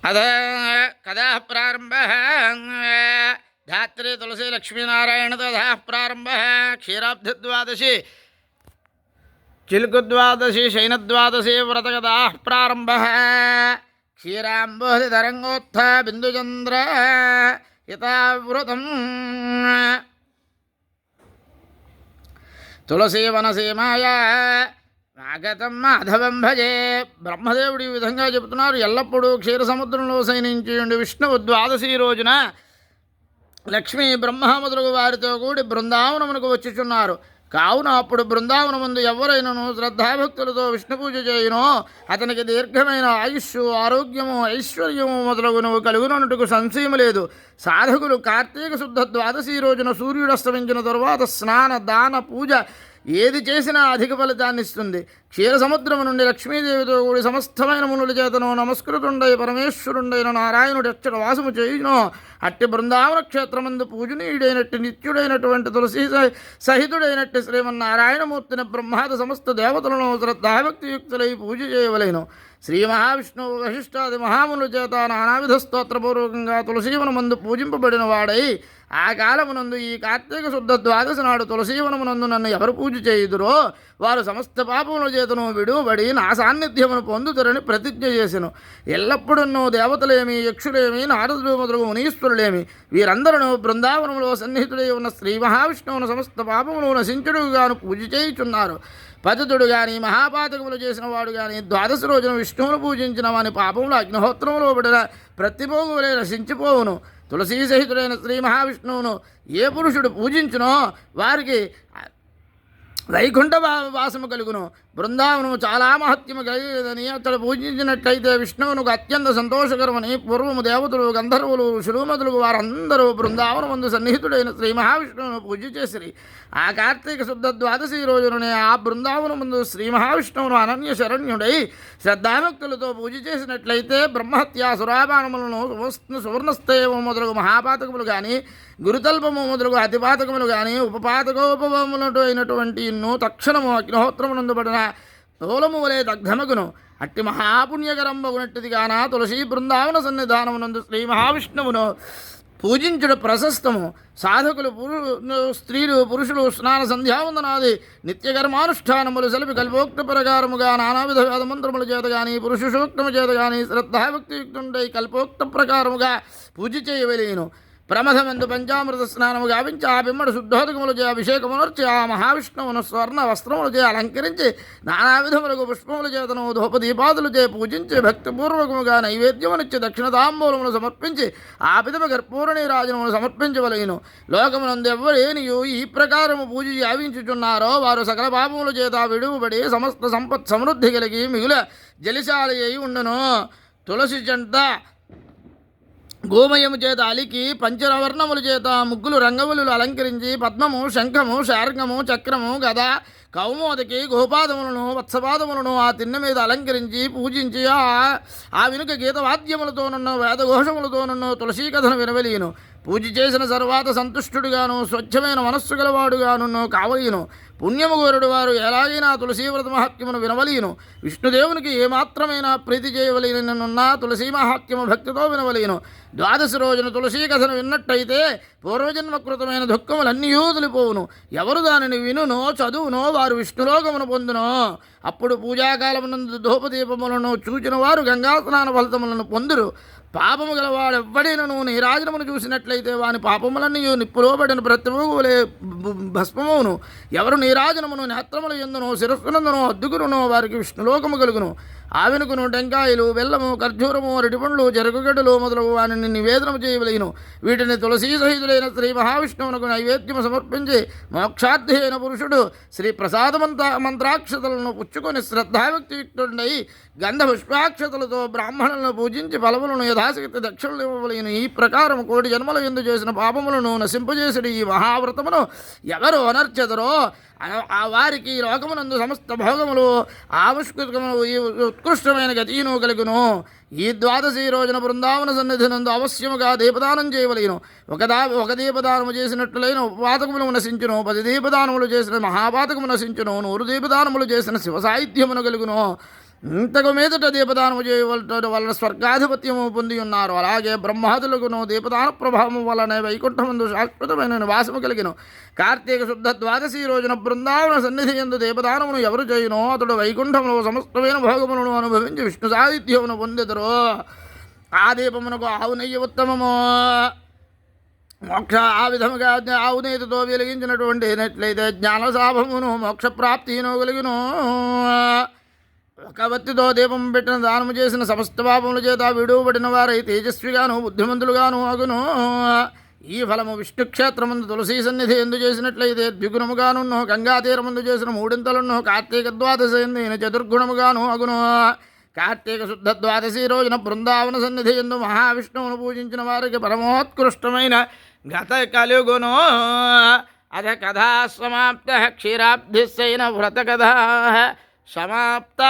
అద కథా ప్రారంభ ధాత్రి తులసి లక్ష్మీనారాయణ తథా ప్రారంభ క్షీరాబ్ధిద్వాదశి చిలుకుద్వాదశి శయనద్వాదశి వ్రతకథా ప్రారంభ క్షీరాంబోధి తరంగోత్థ బిందుచంద్ర యథావృతం తులసీవనసీమాయా ఆగతం మాధవం భజే. బ్రహ్మదేవుడు ఈ విధంగా చెబుతున్నారు. ఎల్లప్పుడూ క్షీర సముద్రంలో శయనించి ఉండి విష్ణువు ద్వాదశి రోజున లక్ష్మీ బ్రహ్మ మొదలగు వారితో కూడి బృందావనమునకు వచ్చుచున్నారు. కావున అప్పుడు బృందావనముందు ఎవరైనను శ్రద్ధాభక్తులతో విష్ణు పూజ చేయునో అతనికి దీర్ఘమైన ఆయుష్, ఆరోగ్యము, ఐశ్వర్యము మొదలగునవు కలుగునట్టుకు సంశయం లేదు. సాధకులు కార్తీక శుద్ధ ద్వాదశి రోజున సూర్యుడు అస్తమించిన తరువాత స్నాన, దాన, పూజ ఏది చేసినా అధిక ఫలితాన్ని ఇస్తుంది. క్షీర సముద్రము నుండి లక్ష్మీదేవితో కూడి సమస్తమైన మునుల చేతను నమస్కృతుండై పరమేశ్వరుండైన నారాయణుడు ఎచ్చట వాసము చేయునో అట్టి బృందావన క్షేత్రమందు పూజనీయుడైనట్టు నిత్యుడైనటువంటి తులసీ సహితుడైనట్టు శ్రీమన్నారాయణమూర్తిని బ్రహ్మాద సమస్త దేవతలను శ్రద్ధాభక్తియుక్తులై పూజ చేయవలెను. శ్రీ మహావిష్ణువు వశిష్ఠాది మహామునుల చేత నానావిధ స్తోత్రపూర్వకంగా తులసీవనమందు పూజింపబడిన వాడై ఆ కాలమునందు ఈ కార్తీక శుద్ధ ద్వాదశి నాడు తులసీవనమునందు నన్ను ఎవరు పూజ చేయుదురో వారు సమస్త పాపముల చేతను విడువబడి నా సాన్నిధ్యమును పొందుతారని ప్రతిజ్ఞ చేసెను. ఎల్లప్పుడూ దేవతలేమి, యక్షులేమి, నారదుడు మొదలగు మునీశ్వరులేమి వీరందరూ బృందావనంలో సన్నిహితుడై ఉన్న శ్రీ మహావిష్ణువును సమస్త పాపములు నశించుడుగాను పూజ చేయుచున్నారు. పతితుడు కానీ, మహాపాతకములు చేసిన వాడు కానీ ద్వాదశి రోజున విష్ణువును పూజించిన వాని పాపములు అగ్నిహోత్రములో పడిన ప్రతిపోగు వలె నశించిపోవును. తులసీ సహితుడైన శ్రీ మహావిష్ణువును ఏ పురుషుడు పూజించునో వారికి వైకుంఠ వాసము కలుగును. బృందావనము చాలా మహత్యము కలిగేదని అతడు పూజించినట్లయితే విష్ణువునకు అత్యంత సంతోషకరమని పూర్వము దేవతలు, గంధర్వులు, ఋషులు మొదలుగు వారందరూ బృందావనమందు సన్నిహితుడైన శ్రీ మహావిష్ణువును పూజ చేసిరి. ఆ కార్తీక శుద్ధ ద్వాదశి రోజుననే ఆ బృందావనమందు శ్రీ మహావిష్ణువును అనన్య శరణ్యుడై శ్రద్ధాభక్తులతో పూజ చేసినట్లయితే బ్రహ్మహత్య, సురాపానములను, సువర్ణస్తేయము మొదలగు మహాపాతకములు కానీ, గురుతల్పము మొదలగు అతిపాతకములు కానీ, ఉపపాతకోపములతో అయినటువంటి ఎన్నో తక్షణము అగ్నిహోత్రమునందుబడిన తోలము వలె దగ్ధమగును. అట్టి మహాపుణ్యకరంబగునట్టిది గాన తులసీ బృందావన సన్నిధానమునందు శ్రీ మహావిష్ణువును పూజించుడు ప్రశస్తము. సాధకులు స్త్రీలు, పురుషులు స్నాన సంధ్యావందనాది నిత్యకర్మానుష్ఠానములు సెలిపి కల్పోక్త ప్రకారముగా నానావిధ వేదమంత్రముల చేత కానీ, పురుష సూక్తము చేత కానీ శ్రద్ధాభక్తియుక్తుండై కల్పోక్త ప్రకారముగా పూజ చేయవలేను. ప్రమథమందు పంచామృత స్నానము గావించి ఆ బిమ్మడు శుద్ధోదకములచే అభిషేకమునర్చి ఆ మహావిష్ణువును స్వర్ణ వస్త్రములచే అలంకరించి నానావిధములకు పుష్పముల చేతను ధూపదీపాదులచే పూజించి భక్తిపూర్వకముగా నైవేద్యమునిచ్చి దక్షిణ తాంబూలమును సమర్పించి ఆ పిదప కర్పూరణీ రాజనమును సమర్పించవలెను. లోకమునందు ఎవ్వరేనియు ఈ ప్రకారము పూజ గావించుచున్నారో వారు సకల పాపముల చేత విడువబడి సమస్త సంపత్ సమృద్ధి కలిగి మిగుల జలిశాలి అయి ఉండును. తులసి చెంత గోమయము చేత అలికి పంచవర్ణముల చేత ముగ్గులు రంగములు అలంకరించి పద్మము, శంఖము, శార్గము, చక్రము, గద, కౌమోదకి, గోపాదములను, వత్సపాదములను ఆ తిన్న మీద అలంకరించి పూజించి ఆ వెనుక గీతవాద్యములతోనున్న వేదఘోషములతోనున్న తులసీ కథను వినవలీను. పూజ చేసిన తర్వాత సంతుష్టుడుగాను స్వచ్ఛమైన మనస్సు గలవాడుగాను కావలీను. పుణ్యము కోరుడు వారు ఎలాగైనా తులసీవ్రత మహాత్మ్యమును వినవలీను. విష్ణుదేవునికి ఏమాత్రమైన ప్రీతి చేయవలెనున్నా తులసీ మహాత్మ్యము భక్తితో వినవలీను. ద్వాదశి రోజున తులసీ కథను విన్నట్టయితే పూర్వజన్మకృతమైన దుఃఖములన్నీ వదిలిపోవును. ఎవరు దానిని వినునో, చదువునో వారు విష్ణులోకమును పొందునో. అప్పుడు పూజాకాలమునందు ధూపదీపములను చూచిన వారు గంగా స్నాన ఫలితములను పొందురు. పాపము గలవాడెవ్వడైనను నీరాజనమును చూసినట్లయితే వాని పాపములన్నీ నిప్పులో పడిన ప్రతిమూలే భస్మమును. ఎవరు నీరాజనమును నేత్రముల యందునో, శిరస్సునందునో అద్దుకురునో వారికి విష్ణులోకము కలుగును. ఆవెనుకును టెంకాయలు, బెల్లము, ఖర్జూరము, అరటిపండ్లు, చెరకుగడ్డలు మొదలగు వాటిని నివేదనము చేయవలెను. వీటిని తులసీ సహితులైన శ్రీ మహావిష్ణువునకు నైవేద్యము సమర్పించి మోక్షార్థి అయిన పురుషుడు శ్రీ ప్రసాద మంత్రాక్షతలను పుచ్చుకొని శ్రద్ధాభక్తియుక్తుడై గంధ పుష్పాక్షతలతో బ్రాహ్మణులను పూజించి ఫలములను యథాశక్తి దక్షిణలు ఇవ్వవలెను. ఈ ప్రకారం కోటి జన్మల యందు చేసిన పాపములను నశింపజేసిన ఈ మహావ్రతమును ఎవరు అనర్చెదరో ఆ వారికి లోకమునందు సమస్త భోగములు, ఆవిష్కృతములు, ఈ ఉత్కృష్టమైన గతిను కలుగును. ఈ ద్వాదశి రోజున బృందావన సన్నిధినందు అవశ్యముగా దీపదానం చేయవలేను. ఒక దీపదానము చేసినట్లయిన ఉపపాతకములు నశించును. 10 దీపదానములు చేసిన మహాపాతకము నశించును. 100 దీపదానములు చేసిన శివ సాహిత్యమును కలుగును. ఇంతకు మీదట దీపదానము చేయవలట వలన స్వర్గాధిపత్యము పొంది ఉన్నారు. అలాగే బ్రహ్మాదులకును దీపదాన ప్రభావం వలన వైకుంఠమందు శాశ్వతమైన నివాసము కలిగిన కార్తీక శుద్ధ ద్వాదశి రోజున బృందావన సన్నిధి ఎందు దీపదానమును ఎవరు చేయునో అతడు వైకుంఠములో సమస్తమైన భోగములను అనుభవించి విష్ణు సాహిత్యమును పొందెదరు. ఆ దీపమునకు ఆవు నెయ్యి ఉత్తమము. మోక్ష ఆ విధముగా ఆవు నెయ్యితో వెలిగించినటువంటి నెట్లయితే జ్ఞానసాభమును మోక్షప్రాప్తిను కలిగిను. ఒక వత్తితో దీపం పెట్టిన దానము చేసిన సమస్త పాపముల చేత విడువబడిన వారై తేజస్విగాను బుద్ధిమంతులుగాను అగును. ఈ ఫలము విష్ణుక్షేత్రమందు తులసీ సన్నిధి ఎందు చేసినట్లయితే ద్విగుణముగాను గంగా తీరమందు చేసిన మూడింతలను కార్తీక ద్వాదశి ఎందు చతుర్గుణముగాను అగును. కార్తీక శుద్ధ ద్వాదశి రోజున బృందావన సన్నిధి ఎందు మహావిష్ణువును పూజించిన వారికి పరమోత్కృష్టమైన గత కలుగును. అథ కథా సమాప్త క్షీరాబ్ధిశయన వ్రత కథా సమాప్త.